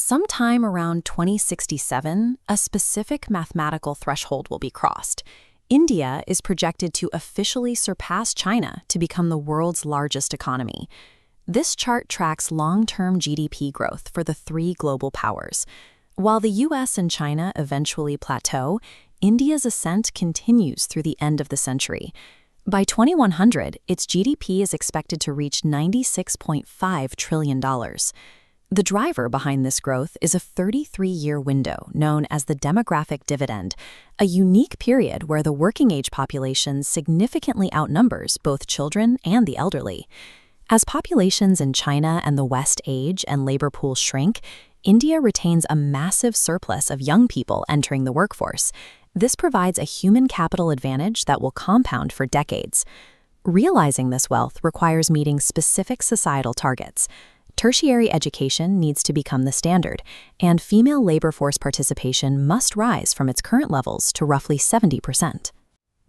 Sometime around 2067, a specific mathematical threshold will be crossed. India is projected to officially surpass China to become the world's largest economy. This chart tracks long-term GDP growth for the three global powers. While the US and China eventually plateau, India's ascent continues through the end of the century. By 2100, its GDP is expected to reach $96.5 trillion. The driver behind this growth is a 33-year window known as the demographic dividend, a unique period where the working-age population significantly outnumbers both children and the elderly. As populations in China and the West age and labor pools shrink, India retains a massive surplus of young people entering the workforce. This provides a human capital advantage that will compound for decades. Realizing this wealth requires meeting specific societal targets. Tertiary education needs to become the standard, and female labor force participation must rise from its current levels to roughly 70%.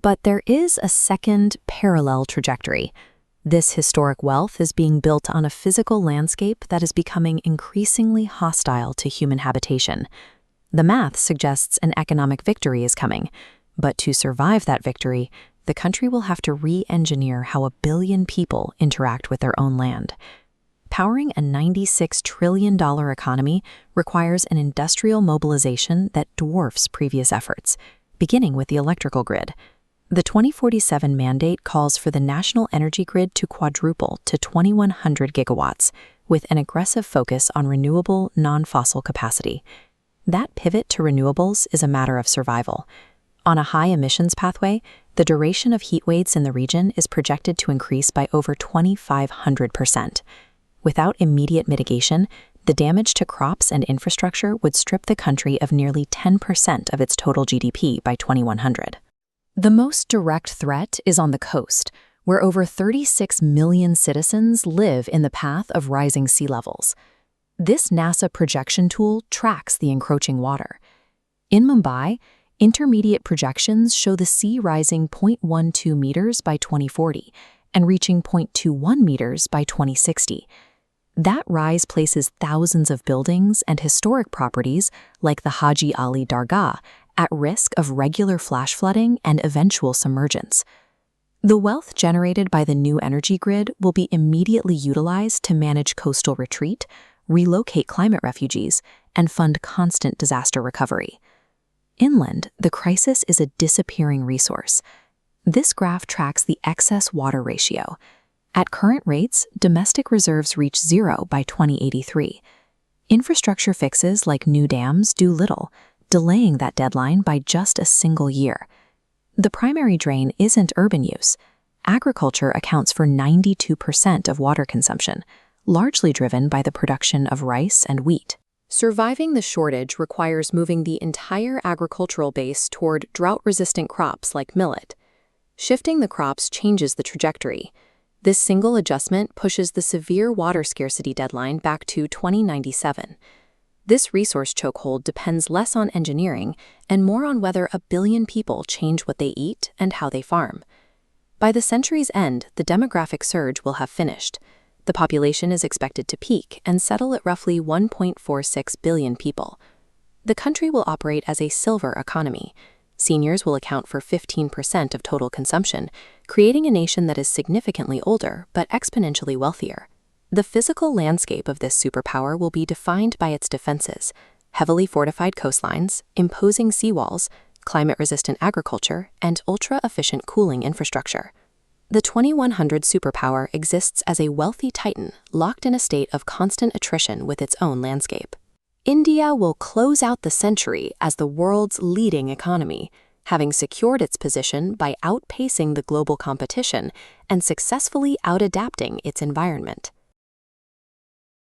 But there is a second parallel trajectory. This historic wealth is being built on a physical landscape that is becoming increasingly hostile to human habitation. The math suggests an economic victory is coming, but to survive that victory, the country will have to re-engineer how 1 billion people interact with their own land. Powering a $96 trillion economy requires an industrial mobilization that dwarfs previous efforts, beginning with the electrical grid. The 2047 mandate calls for the national energy grid to quadruple to 2,100 gigawatts, with an aggressive focus on renewable, non-fossil capacity. That pivot to renewables is a matter of survival. On a high emissions pathway, the duration of heat waves in the region is projected to increase by over 2,500%. Without immediate mitigation, the damage to crops and infrastructure would strip the country of nearly 10% of its total GDP by 2100. The most direct threat is on the coast, where over 36 million citizens live in the path of rising sea levels. This NASA projection tool tracks the encroaching water. In Mumbai, intermediate projections show the sea rising 0.12 meters by 2040 and reaching 0.21 meters by 2060. That rise places thousands of buildings and historic properties, like the Haji Ali Dargah, at risk of regular flash flooding and eventual submergence. The wealth generated by the new energy grid will be immediately utilized to manage coastal retreat, relocate climate refugees, and fund constant disaster recovery. Inland, the crisis is a disappearing resource. This graph tracks the excess water ratio. At current rates, domestic reserves reach zero by 2083. Infrastructure fixes like new dams do little, delaying that deadline by just a single year. The primary drain isn't urban use. Agriculture accounts for 92% of water consumption, largely driven by the production of rice and wheat. Surviving the shortage requires moving the entire agricultural base toward drought-resistant crops like millet. Shifting the crops changes the trajectory. This single adjustment pushes the severe water scarcity deadline back to 2097. This resource chokehold depends less on engineering and more on whether 1 billion people change what they eat and how they farm. By the century's end, the demographic surge will have finished. The population is expected to peak and settle at roughly 1.46 billion people. The country will operate as a silver economy. Seniors will account for 15% of total consumption, creating a nation that is significantly older but exponentially wealthier. The physical landscape of this superpower will be defined by its defenses: heavily fortified coastlines, imposing seawalls, climate-resistant agriculture, and ultra-efficient cooling infrastructure. The 2100 superpower exists as a wealthy titan locked in a state of constant attrition with its own landscape. India will close out the century as the world's leading economy, having secured its position by outpacing the global competition and successfully out-adapting its environment.